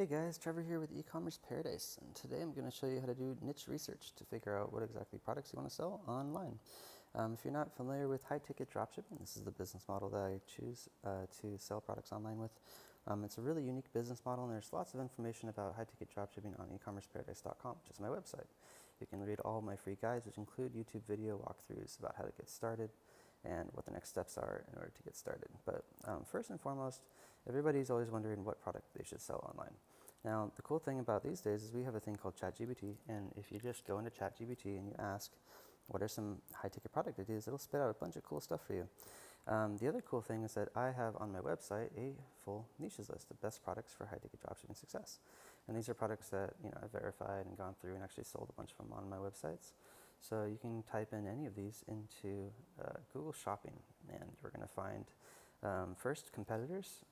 Hey guys, Trevor here with Ecommerce Paradise, and today I'm going to show you how to do niche research to figure out what exactly products you want to sell online. If you're not familiar with high-ticket dropshipping, this is the business model that I choose to sell products online with. It's a really unique business model, and there's lots of information about high-ticket dropshipping on ecommerceparadise.com, which is my website. You can read all of my free guides, which include YouTube video walkthroughs about how to get started and what the next steps are in order to get started. But first and foremost, everybody's always wondering what product they should sell online. Now, the cool thing about these days is we have a thing called ChatGPT, and if you just go into ChatGPT and you ask, what are some high-ticket product ideas, it'll spit out a bunch of cool stuff for you. The other cool thing is that I have on my website a full niches list of best products for high-ticket dropshipping success. And these are products that I've verified and gone through and actually sold a bunch of them on my websites. So you can type in any of these into Google Shopping, and you're going to find first competitors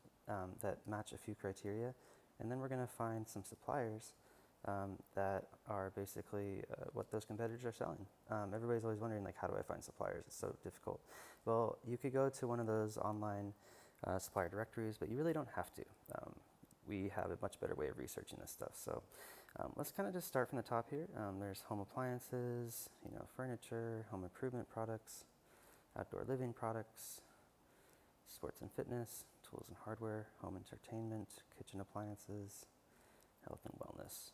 that match a few criteria, and then we're going to find some suppliers that are basically what those competitors are selling. Everybody's always wondering, like, how do I find suppliers? It's so difficult. Well, you could go to one of those online supplier directories, but you really don't have to. We have a much better way of researching this stuff. So let's kind of just start from the top here. There's home appliances, furniture, home improvement products, outdoor living products, sports and fitness, tools and hardware, home entertainment, kitchen appliances, health and wellness,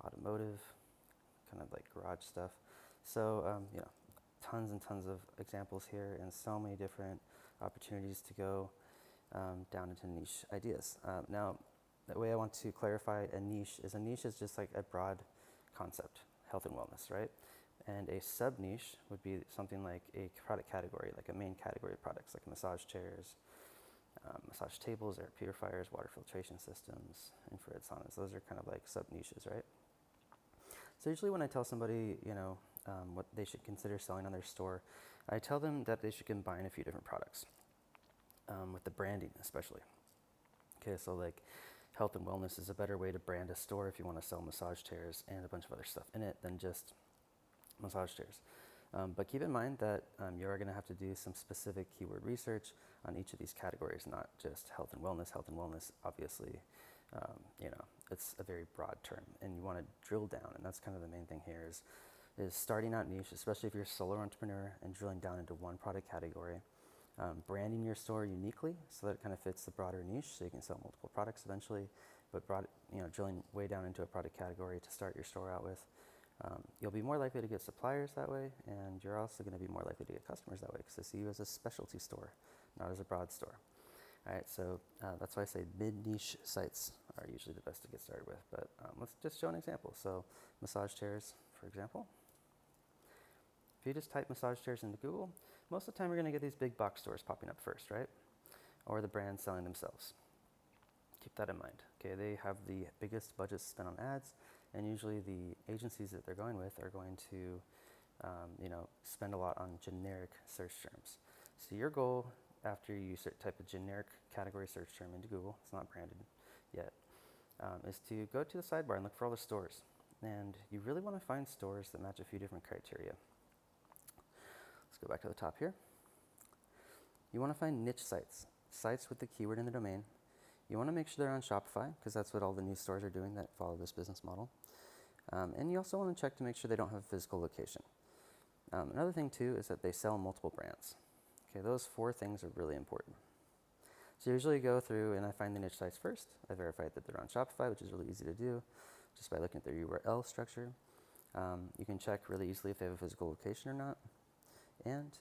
automotive, kind of like garage stuff. So, tons and tons of examples here and so many different opportunities to go down into niche ideas. Now, the way I want to clarify a niche is just like a broad concept, health and wellness, right? And a sub-niche would be something like a product category, like a main category of products, like massage chairs, massage tables, air purifiers, water filtration systems, infrared saunas. Those are kind of like sub-niches, right? So usually when I tell somebody, what they should consider selling on their store, I tell them that they should combine a few different products, with the branding especially. Okay, so like health and wellness is a better way to brand a store if you want to sell massage chairs and a bunch of other stuff in it than just massage chairs. But keep in mind that you are going to have to do some specific keyword research on each of these categories, not just health and wellness. Health and wellness, obviously, it's a very broad term, and you want to drill down, and that's kind of the main thing here is starting out niche, especially if you're a solo entrepreneur, and drilling down into one product category. Branding your store uniquely so that it kind of fits the broader niche, so you can sell multiple products eventually, but drilling way down into a product category to start your store out with. You'll be more likely to get suppliers that way, and you're also going to be more likely to get customers that way because they see you as a specialty store, not as a broad store. All right, so that's why I say mid-niche sites are usually the best to get started with. But let's just show an example. So massage chairs, for example. If you just type massage chairs into Google, most of the time you're going to get these big box stores popping up first, right? Or the brands selling themselves. Keep that in mind. Okay, they have the biggest budgets spent on ads, and usually the agencies that they're going with are going to, spend a lot on generic search terms. So your goal after you type a generic category search term into Google, it's not branded yet, is to go to the sidebar and look for all the stores. And you really want to find stores that match a few different criteria. Let's go back to the top here. You want to find niche sites with the keyword in the domain. You want to make sure they're on Shopify, because that's what all the new stores are doing that follow this business model. And you also want to check to make sure they don't have a physical location. Another thing too is that they sell multiple brands. Okay, those 4 things are really important. So usually go through and I find the niche sites first. I verify that they're on Shopify, which is really easy to do just by looking at their URL structure. You can check really easily if they have a physical location or not. And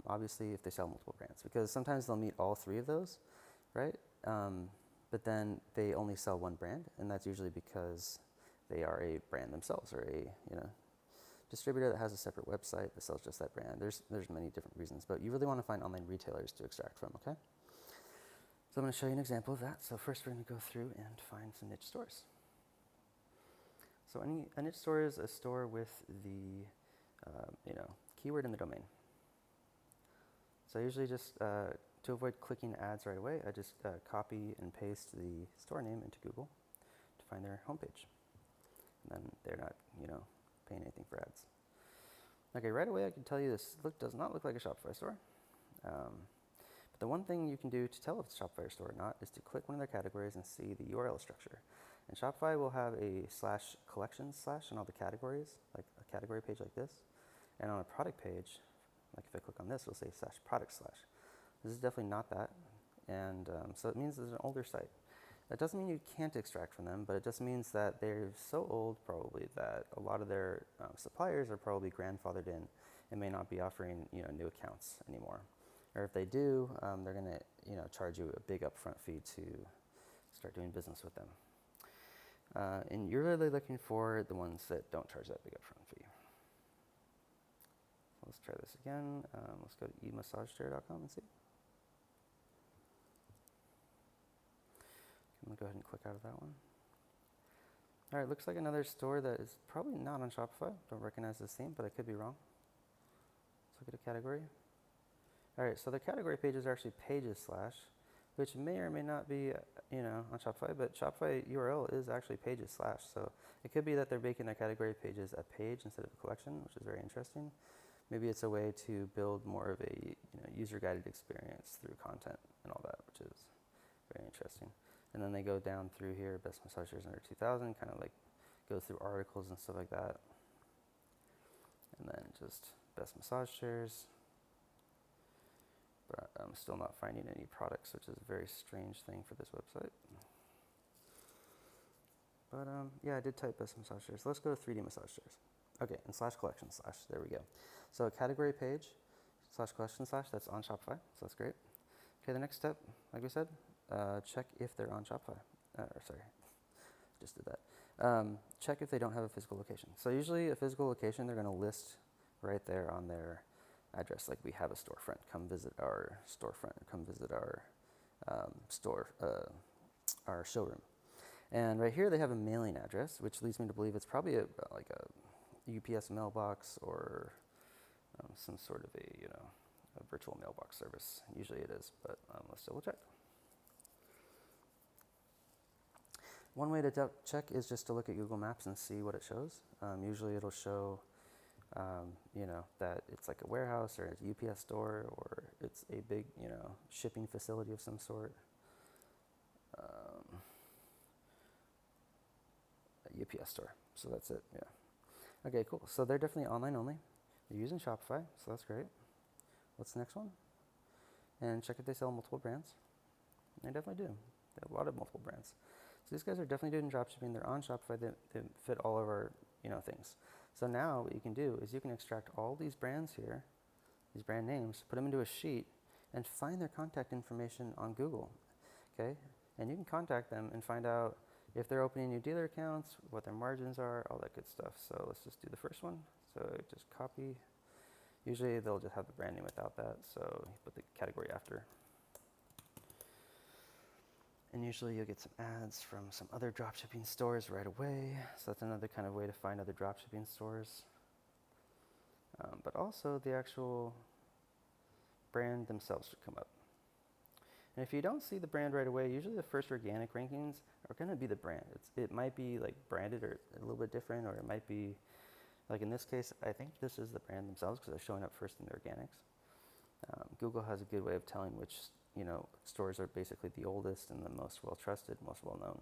obviously if they sell multiple brands, because sometimes they'll meet all 3 of those, right? But then they only sell one brand, and that's usually because they are a brand themselves, or a distributor that has a separate website that sells just that brand. There's many different reasons, but you really want to find online retailers to extract from, okay? So I'm going to show you an example of that. So first we're going to go through and find some niche stores. So a niche store is a store with the keyword in the domain. So I usually just, to avoid clicking ads right away, I just copy and paste the store name into Google to find their homepage. And then they're not, paying anything for ads. Okay, right away I can tell you this does not look like a Shopify store. But the one thing you can do to tell if it's a Shopify store or not is to click one of their categories and see the URL structure. And Shopify will have a slash collections slash on all the categories, like a category page like this. And on a product page, like if I click on this, it'll say slash product slash. This is definitely not that. And so it means it's an older site. That doesn't mean you can't extract from them, but it just means that they're so old probably that a lot of their suppliers are probably grandfathered in and may not be offering new accounts anymore. Or if they do, they're going to charge you a big upfront fee to start doing business with them. And you're really looking for the ones that don't charge that big upfront fee. Let's try this again. Let's go to emassagechair.com and see. I'm going to go ahead and click out of that one. All right, looks like another store that is probably not on Shopify. Don't recognize this theme, but I could be wrong. Let's look at a category. All right, so the category pages are actually pages slash, which may or may not be, on Shopify, but Shopify URL is actually pages slash. So it could be that they're making their category pages a page instead of a collection, which is very interesting. Maybe it's a way to build more of a user-guided experience through content and all that, which is very interesting. And then they go down through here, best massage chairs under 2000, kind of like go through articles and stuff like that. And then just best massage chairs. But I'm still not finding any products, which is a very strange thing for this website. But yeah, I did type best massage chairs. Let's go to 3D massage chairs. Okay, and slash collection slash, there we go. So category page slash collection slash, that's on Shopify, so that's great. Okay, the next step, like we said, check if they're on Shopify. Sorry, just did that. Check if they don't have a physical location. So usually a physical location, they're going to list right there on their address, like we have a storefront. Come visit our storefront. Come visit our our showroom. And right here they have a mailing address, which leads me to believe it's probably like a UPS mailbox or some sort of a virtual mailbox service. Usually it is, but let's double check. One way to check is just to look at Google Maps and see what it shows. Usually it'll show, that it's like a warehouse or a UPS store or it's a big, shipping facility of some sort. A UPS store. So that's it. Yeah. Okay, cool. So they're definitely online only. They're using Shopify, so that's great. What's the next one? And check if they sell multiple brands. They definitely do. They have a lot of multiple brands. So these guys are definitely doing dropshipping. They're on Shopify. They fit all of our things. So now what you can do is you can extract all these brands here, these brand names, put them into a sheet, and find their contact information on Google. Okay, and you can contact them and find out if they're opening new dealer accounts, what their margins are, all that good stuff. So let's just do the first one. So just copy. Usually they'll just have the brand name without that, so you put the category after. And usually you'll get some ads from some other dropshipping stores right away. So that's another kind of way to find other dropshipping stores. But also the actual brand themselves should come up. And if you don't see the brand right away, usually the first organic rankings are going to be the brand. It might be like branded or a little bit different, or it might be, like in this case, I think this is the brand themselves because they're showing up first in the organics. Google has a good way of telling which stores are basically the oldest and the most well-trusted, most well-known.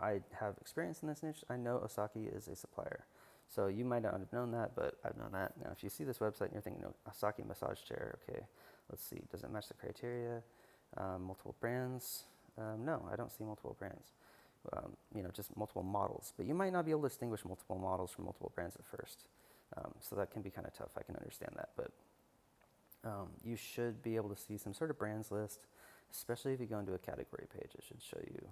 I have experience in this niche. I know Osaki is a supplier. So you might not have known that, but I've known that. Now, if you see this website and you're thinking, Osaki massage chair, okay, let's see, does it match the criteria? Multiple brands? No, I don't see multiple brands. Just multiple models. But you might not be able to distinguish multiple models from multiple brands at first. So that can be kind of tough. I can understand that. But you should be able to see some sort of brands list, especially if you go into a category page. It should show you,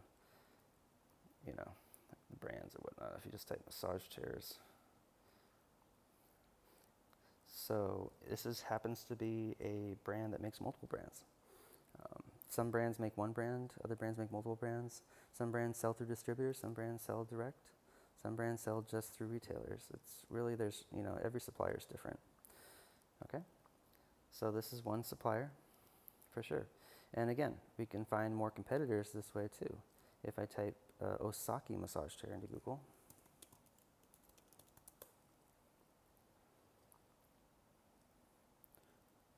the brands or whatnot. If you just type massage chairs. So this happens to be a brand that makes multiple brands. Some brands make one brand, other brands make multiple brands. Some brands sell through distributors, some brands sell direct. Some brands sell just through retailers. It's really, every supplier is different. Okay? So this is one supplier, for sure. And again, we can find more competitors this way too. If I type Osaki massage chair into Google,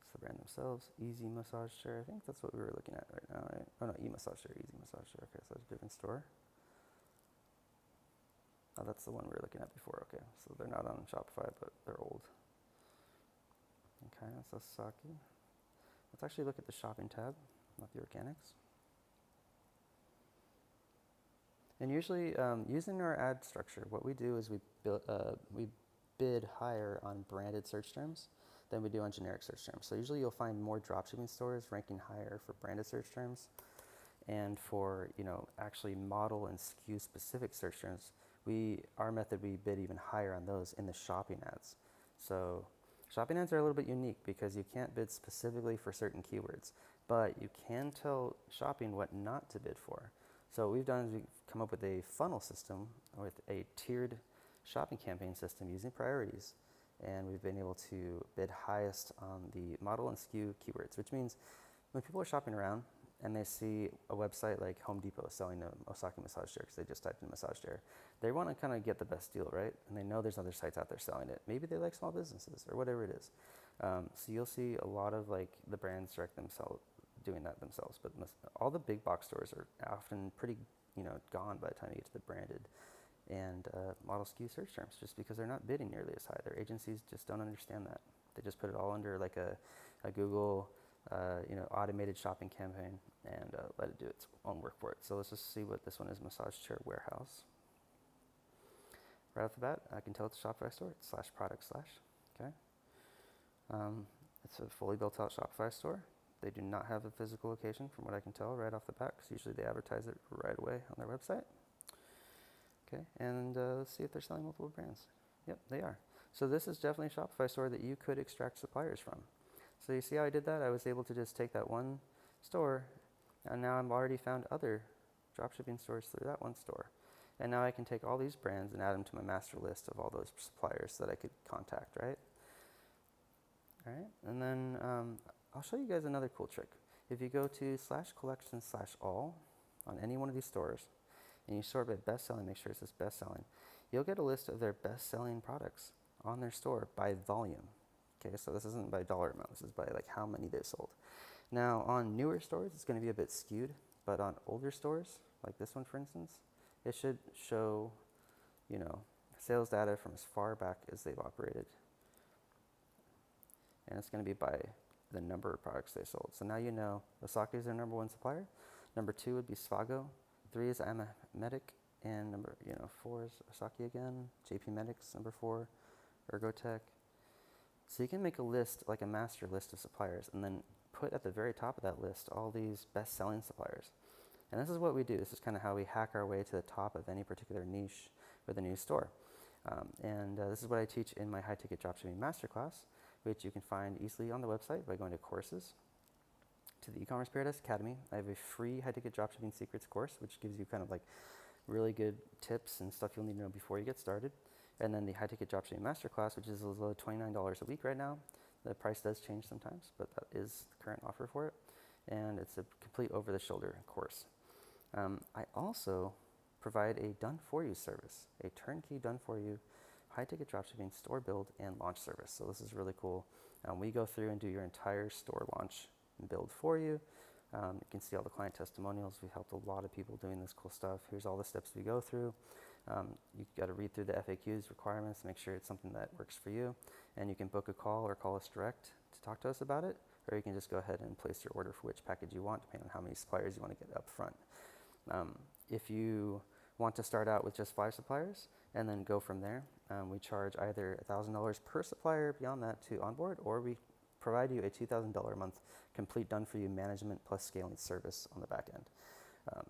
it's the brand themselves, Easy Massage Chair. I think that's what we were looking at right now, right? Oh no, E-Massage Chair, Easy Massage Chair. Okay, so that's a different store. Oh, that's the one we were looking at before. Okay, so they're not on Shopify, but they're old. Okay, that's Osaki. Let's actually look at the shopping tab, not the organics. And usually, using our ad structure, what we do is we bid higher on branded search terms than we do on generic search terms. So usually you'll find more dropshipping stores ranking higher for branded search terms, and for actually model and SKU specific search terms, our method, we bid even higher on those in the shopping ads. So shopping ads are a little bit unique because you can't bid specifically for certain keywords, but you can tell shopping what not to bid for. So what we've done is we've come up with a funnel system with a tiered shopping campaign system using priorities, and we've been able to bid highest on the model and SKU keywords, which means when people are shopping around and they see a website like Home Depot selling a Osaki massage chair because they just typed in massage chair, they want to kind of get the best deal, right? And they know there's other sites out there selling it. Maybe they like small businesses or whatever it is. So you'll see a lot of the brands direct themselves doing that themselves, but all the big box stores are often pretty gone by the time you get to the branded and model SKU search terms, just because they're not bidding nearly as high. Their agencies just don't understand that. They just put it all under like a Google automated shopping campaign and let it do its own work for it. So let's just see what this one is, massage chair warehouse. Right off the bat, I can tell it's a Shopify store. It's /product/, okay? It's a fully built out Shopify store. They do not have a physical location from what I can tell right off the bat, because usually they advertise it right away on their website. Okay, and let's see if they're selling multiple brands. Yep, they are. So this is definitely a Shopify store that you could extract suppliers from. So you see how I did that? I was able to just take that one store, and now I've already found other dropshipping stores through that one store. And now I can take all these brands and add them to my master list of all those suppliers that I could contact, right? All right, and then I'll show you guys another cool trick. If you go to /collection/all on any one of these stores, and you sort by best selling, make sure it says best selling, you'll get a list of their best selling products on their store by volume. Okay, so this isn't by dollar amount, this is by how many they've sold. Now on newer stores, it's going to be a bit skewed, but on older stores, like this one for instance, it should show, sales data from as far back as they've operated. And it's going to be by the number of products they sold. So now you know Osaki is their number 1 supplier. Number 2 would be Svago. 3 is Medic, and number 4 is Osaki again. JP Medics number 4, Ergotech. So you can make a list, like a master list of suppliers, and then put at the very top of that list all these best-selling suppliers. And this is what we do. This is kind of how we hack our way to the top of any particular niche with a new store. This is what I teach in my high-ticket dropshipping masterclass, which you can find easily on the website by going to courses, to the Ecommerce Paradise Academy. I have a free high-ticket dropshipping secrets course, which gives you kind of really good tips and stuff you'll need to know before you get started. And then the high-ticket dropshipping masterclass, which is as low as $29 a week right now. The price does change sometimes, but that is the current offer for it. And it's a complete over-the-shoulder course. I also provide a done-for-you service, a turnkey done-for-you high-ticket dropshipping store build and launch service. So this is really cool. We go through and do your entire store launch and build for you. You can see all the client testimonials. We've helped a lot of people doing this cool stuff. Here's all the steps we go through. You've got to read through the FAQs requirements, make sure it's something that works for you. And you can book a call or call us direct to talk to us about it, or you can just go ahead and place your order for which package you want, depending on how many suppliers you want to get up front. If you want to start out with just 5 suppliers and then go from there, we charge either $1,000 per supplier beyond that to onboard, or we provide you a $2,000 a month complete done-for-you management plus scaling service on the back end.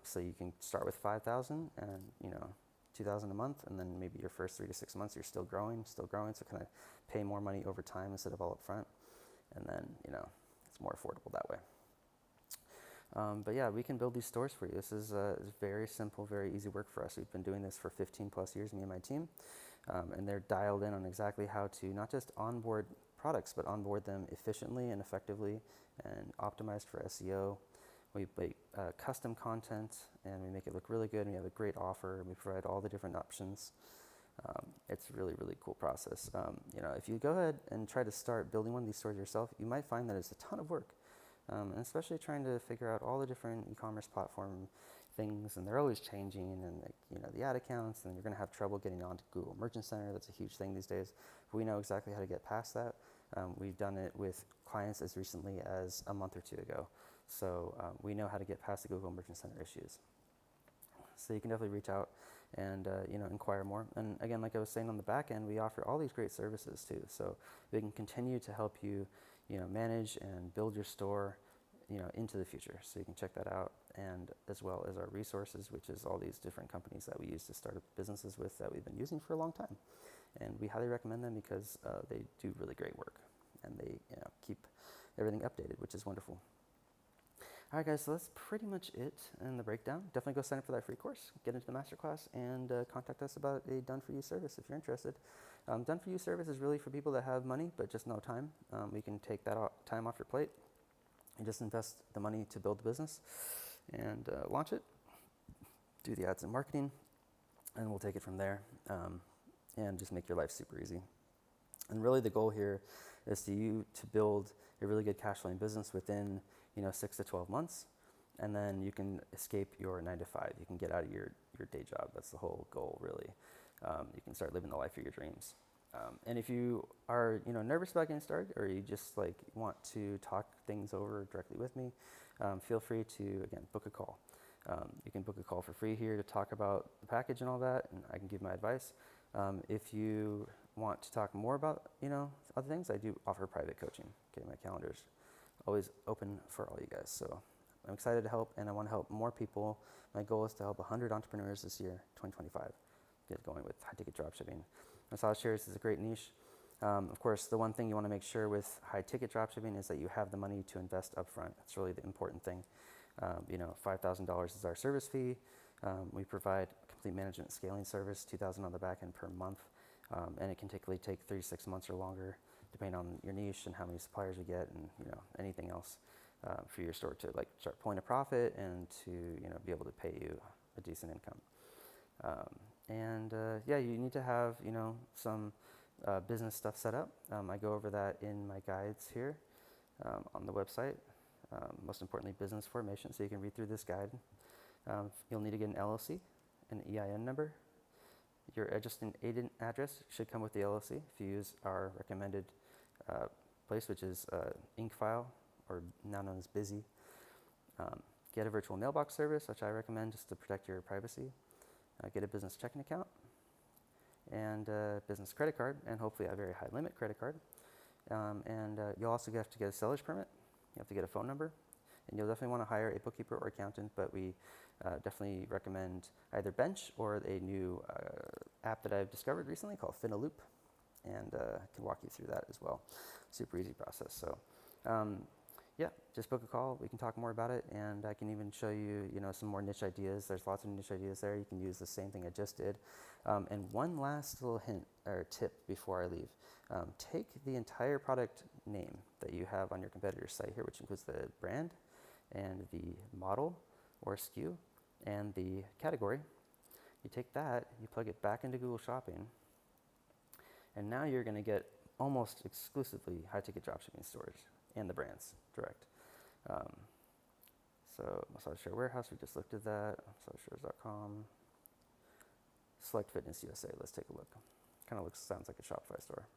So you can start with 5,000 and $2,000 a month, and then maybe your first 3 to 6 months you're still growing, so kind of pay more money over time instead of all up front, and then it's more affordable that way. But yeah, we can build these stores for you. This is very simple, very easy work for us. We've been doing this for 15 plus years, me and my team, and they're dialed in on exactly how to not just onboard products, but onboard them efficiently and effectively and optimized for SEO. We make custom content and we make it look really good, and we have a great offer, and we provide all the different options. It's a really, really cool process. If you go ahead and try to start building one of these stores yourself, you might find that it's a ton of work. And especially trying to figure out all the different e-commerce platform things, and they're always changing, and the ad accounts, and you're going to have trouble getting onto Google Merchant Center. That's a huge thing these days. We know exactly how to get past that. We've done it with clients as recently as a month or two ago. So we know how to get past the Google Merchant Center issues. So you can definitely reach out and inquire more. And again, like I was saying, on the back end, we offer all these great services too. So we can continue to help you, manage and build your store, into the future. So you can check that out, and as well as our resources, which is all these different companies that we use to start businesses with that we've been using for a long time. And we highly recommend them because they do really great work, and they keep everything updated, which is wonderful. All right, guys, so that's pretty much it in the breakdown. Definitely go sign up for that free course, get into the masterclass, and contact us about a done-for-you service if you're interested. Done-for-you service is really for people that have money but just no time. We can take that time off your plate and just invest the money to build the business and launch it, do the ads and marketing, and we'll take it from there and just make your life super easy. And really the goal here is to build a really good cash flowing business within 6 to 12 months, and then you can escape your 9 to 5. You can get out of your day job. That's the whole goal, really. You can start living the life of your dreams. And if you are nervous about getting started, or you just want to talk things over directly with me, feel free to, again, book a call. You can book a call for free here to talk about the package and all that, and I can give my advice. If you want to talk more about other things, I do offer private coaching. Okay, my calendar's always open for all you guys. So I'm excited to help, and I want to help more people. My goal is to help 100 entrepreneurs this year, 2025, get going with high-ticket dropshipping. Massage chairs is a great niche. Of course, the one thing you want to make sure with high-ticket dropshipping is that you have the money to invest upfront. That's really the important thing. $5,000 is our service fee. We provide complete management scaling service, $2,000 on the back end per month, and it can typically take 3 to 6 months or longer, depending on your niche and how many suppliers you get, and anything else for your store to start pulling a profit and to be able to pay you a decent income. You need to have some business stuff set up. I go over that in my guides here on the website. Most importantly, business formation. So you can read through this guide. You'll need to get an LLC, an EIN number. Your registered agent address should come with the LLC if you use our recommended place, which is Inkfile, or now known as Busy. Get a virtual mailbox service, which I recommend just to protect your privacy. Get a business checking account and a business credit card, and hopefully a very high limit credit card. You'll also have to get a seller's permit. You have to get a phone number, and you'll definitely want to hire a bookkeeper or accountant, but we definitely recommend either Bench or a new app that I've discovered recently called Finaloop, and can walk you through that as well. Super easy process. So just book a call. We can talk more about it, and I can even show you, some more niche ideas. There's lots of niche ideas there. You can use the same thing I just did. And one last little hint or tip before I leave. Take the entire product name that you have on your competitor's site here, which includes the brand and the model or SKU and the category. You take that, you plug it back into Google Shopping, and now you're going to get almost exclusively high-ticket dropshipping stores and the brands direct. So Massage Chair Warehouse, we just looked at that. MassageChairs.com. Select Fitness USA. Let's take a look. Kind of sounds like a Shopify store,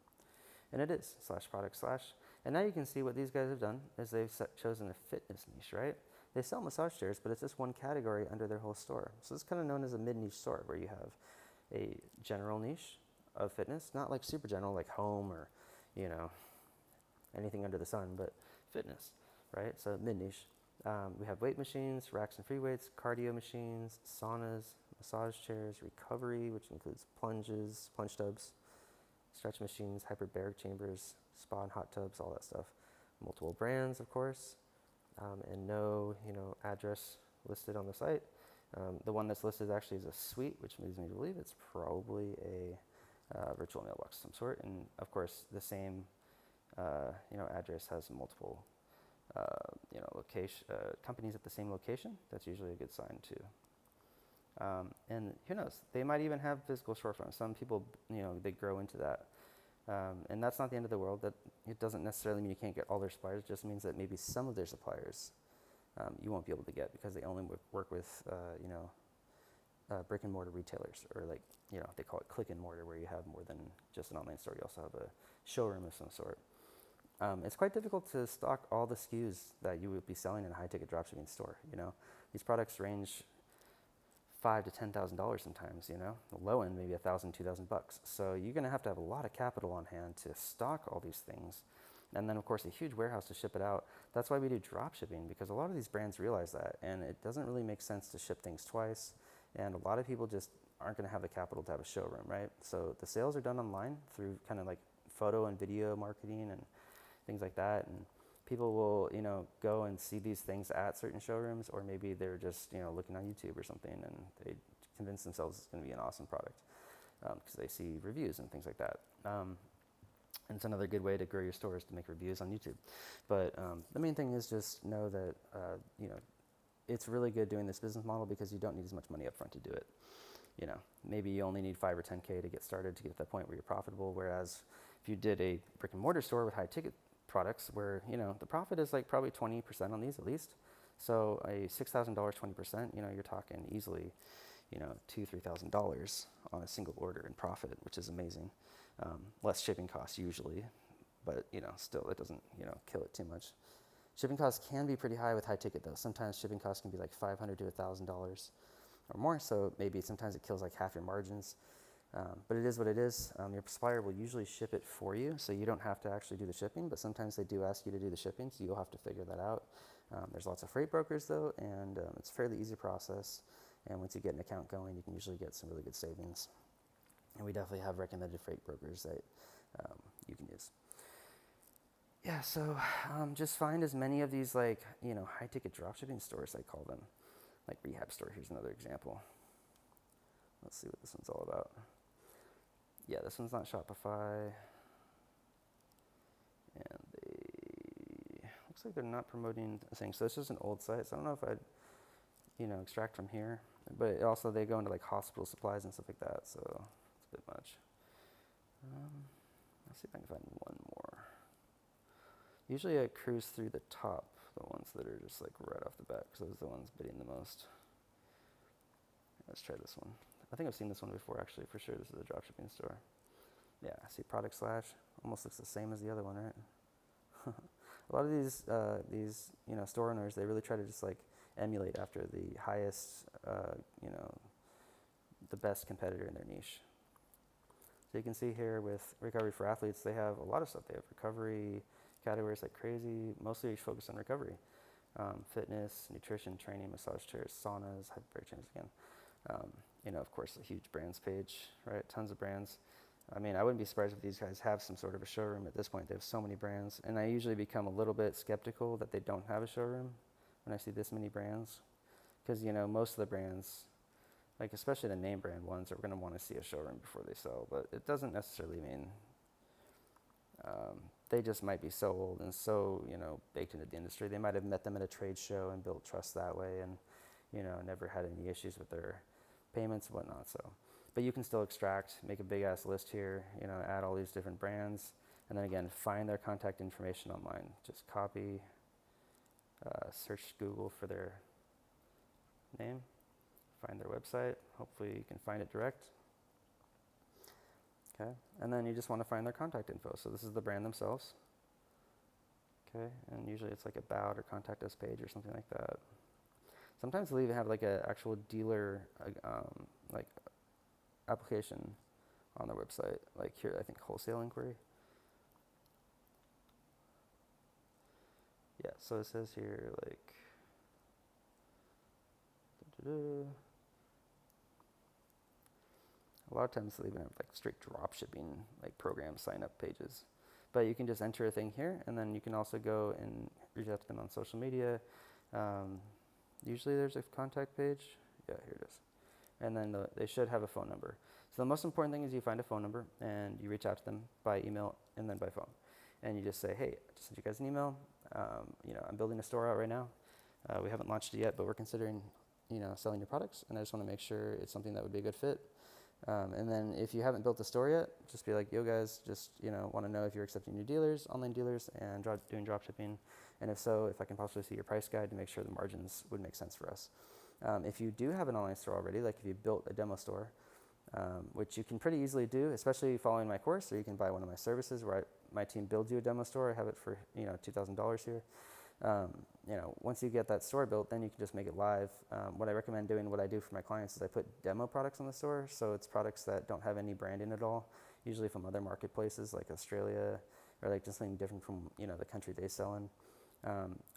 and it is /product/. And now you can see what these guys have done is they've chosen a fitness niche, right? They sell massage chairs, but it's just one category under their whole store. So it's kind of known as a mid-niche store, where you have a general niche of fitness, not like super general like home or anything under the sun, but fitness, right? So mid-niche. We have weight machines, racks and free weights, cardio machines, saunas, massage chairs, recovery, which includes plunge tubs, stretch machines, hyperbaric chambers, spa and hot tubs, all that stuff. Multiple brands, of course, and no address listed on the site. The one that's listed actually is a suite, which leads me to believe it's probably a virtual mailbox of some sort. And of course, the same address has multiple companies at the same location. That's usually a good sign too. And who knows? They might even have physical storefronts. Some people, they grow into that. And that's not the end of the world. That it doesn't necessarily mean you can't get all their suppliers. It just means that maybe some of their suppliers you won't be able to get because they only work with, brick and mortar retailers, or like, they call it click and mortar, where you have more than just an online store. You also have a showroom of some sort. It's quite difficult to stock all the SKUs that you would be selling in a high-ticket dropshipping store. These products range $5,000 to $10,000 sometimes. The low end maybe $1,000, $2,000. So you're going to have a lot of capital on hand to stock all these things, and then of course a huge warehouse to ship it out. That's why we do dropshipping, because a lot of these brands realize that, and it doesn't really make sense to ship things twice. And a lot of people just aren't going to have the capital to have a showroom, right? So the sales are done online through kind of like photo and video marketing and things like that. And people will, go and see these things at certain showrooms, or maybe they're just, looking on YouTube or something, and they convince themselves it's going to be an awesome product because they see reviews and things like that. And it's another good way to grow your store, is to make reviews on YouTube. But the main thing is just know that, it's really good doing this business model because you don't need as much money up front to do it. Maybe you only need 5 or 10K to get started to get to that point where you're profitable. Whereas if you did a brick and mortar store with high ticket products, where, the profit is like probably 20% on these at least. So a $6,000, 20%, you're talking easily, $2,000, $3,000 on a single order in profit, which is amazing. Less shipping costs usually, but, still it doesn't, kill it too much. Shipping costs can be pretty high with high ticket though. Sometimes shipping costs can be like $500 to $1,000 or more. So maybe sometimes it kills like half your margins. But it is what it is. Your supplier will usually ship it for you, so you don't have to actually do the shipping, but sometimes they do ask you to do the shipping, so you'll have to figure that out. There's lots of freight brokers though, and it's a fairly easy process. And once you get an account going, you can usually get some really good savings. And we definitely have recommended freight brokers that you can use. Yeah, so just find as many of these like, high ticket dropshipping stores, I call them, like Rehab Store. Here's another example. Let's see what this one's all about. Yeah, this one's not Shopify. And looks like they're not promoting a thing. So this is an old site, so I don't know if I'd, extract from here. But also they go into like hospital supplies and stuff like that, so it's a bit much. Let's see if I can find one more. Usually I cruise through the top, the ones that are just like right off the bat, because those are the ones bidding the most. Let's try this one. I think I've seen this one before, actually, for sure. This is a dropshipping store. Yeah, I see product slash. Almost looks the same as the other one, right? A lot of these store owners, they really try to just like emulate after the highest, the best competitor in their niche. So you can see here with Recovery for Athletes, they have a lot of stuff. They have recovery categories like crazy, mostly focused on recovery. Fitness, nutrition, training, massage chairs, saunas, hyperbaric chairs again. Of course, a huge brands page, right? Tons of brands. I mean, I wouldn't be surprised if these guys have some sort of a showroom at this point. They have so many brands. And I usually become a little bit skeptical that they don't have a showroom when I see this many brands. Because, most of the brands, like especially the name brand ones, are going to want to see a showroom before they sell. But it doesn't necessarily mean they just might be so old and so, baked into the industry. They might have met them at a trade show and built trust that way, and, never had any issues with their payments and whatnot. So, but you can still extract, make a big ass list here, add all these different brands, and then again, find their contact information online. Just copy, search Google for their name, find their website. Hopefully you can find it direct. Okay, and then you just want to find their contact info. So this is the brand themselves. Okay, and usually it's like about or contact us page or something like that. Sometimes they'll even have like an actual dealer like application on their website. Like here, I think wholesale inquiry. Yeah, so it says here like a lot of times they'll even have like straight drop shipping like program sign up pages. But you can just enter a thing here, and then you can also go and reach out to them on social media. Usually there's a contact page. Yeah, here it is. And then they should have a phone number. So the most important thing is you find a phone number and you reach out to them by email and then by phone. And you just say, hey, I just sent you guys an email. I'm building a store out right now. We haven't launched it yet, but we're considering, selling your products. And I just want to make sure it's something that would be a good fit. And then if you haven't built the store yet, just be like, yo guys, just, want to know if you're accepting new dealers, online dealers, and doing drop shipping. And if so, if I can possibly see your price guide to make sure the margins would make sense for us. If you do have an online store already, like if you built a demo store, which you can pretty easily do, especially following my course, or you can buy one of my services where my team builds you a demo store. I have it for $2,000 here. Once you get that store built, then you can just make it live. What I recommend doing, what I do for my clients, is I put demo products on the store. So it's products that don't have any branding at all, usually from other marketplaces like Australia, or like just something different from the country they sell in,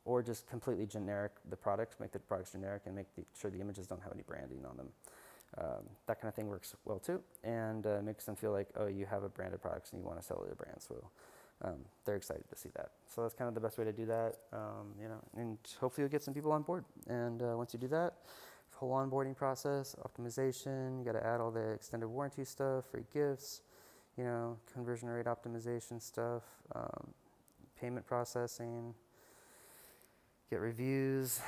or just completely generic the products, make the products generic, and make sure the images don't have any branding on them. That kind of thing works well too, and makes them feel like, oh, you have a branded products and you want to sell their brand. So they're excited to see that. So that's kind of the best way to do that, and hopefully you'll get some people on board. And once you do that, whole onboarding process, optimization, you got to add all the extended warranty stuff, free gifts, conversion rate optimization stuff, payment processing, get reviews.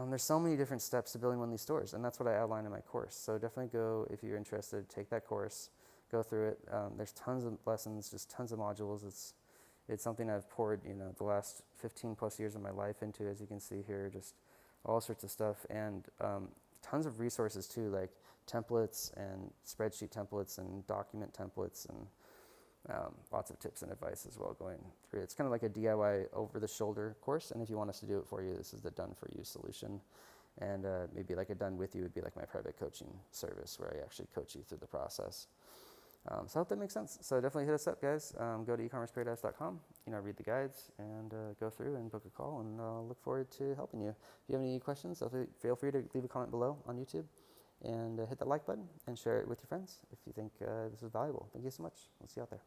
There's so many different steps to building one of these stores, and that's what I outline in my course. So definitely go, if you're interested, take that course, go through it. There's tons of lessons, just tons of modules. It's something I've poured, the last 15 plus years of my life into, as you can see here, just all sorts of stuff, and tons of resources too, like templates and spreadsheet templates and document templates, and lots of tips and advice as well going through. It's kind of like a DIY over-the-shoulder course, and if you want us to do it for you, this is the done-for-you solution. And maybe like a done with you would be like my private coaching service, where I actually coach you through the process. So I hope that makes sense. So definitely hit us up, guys. Go to ecommerceparadise.com, read the guides, and go through and book a call, and look forward to helping you. If you have any questions, feel free to leave a comment below on YouTube, and hit that like button and share it with your friends if you think this is valuable. Thank you so much. We'll see you out there.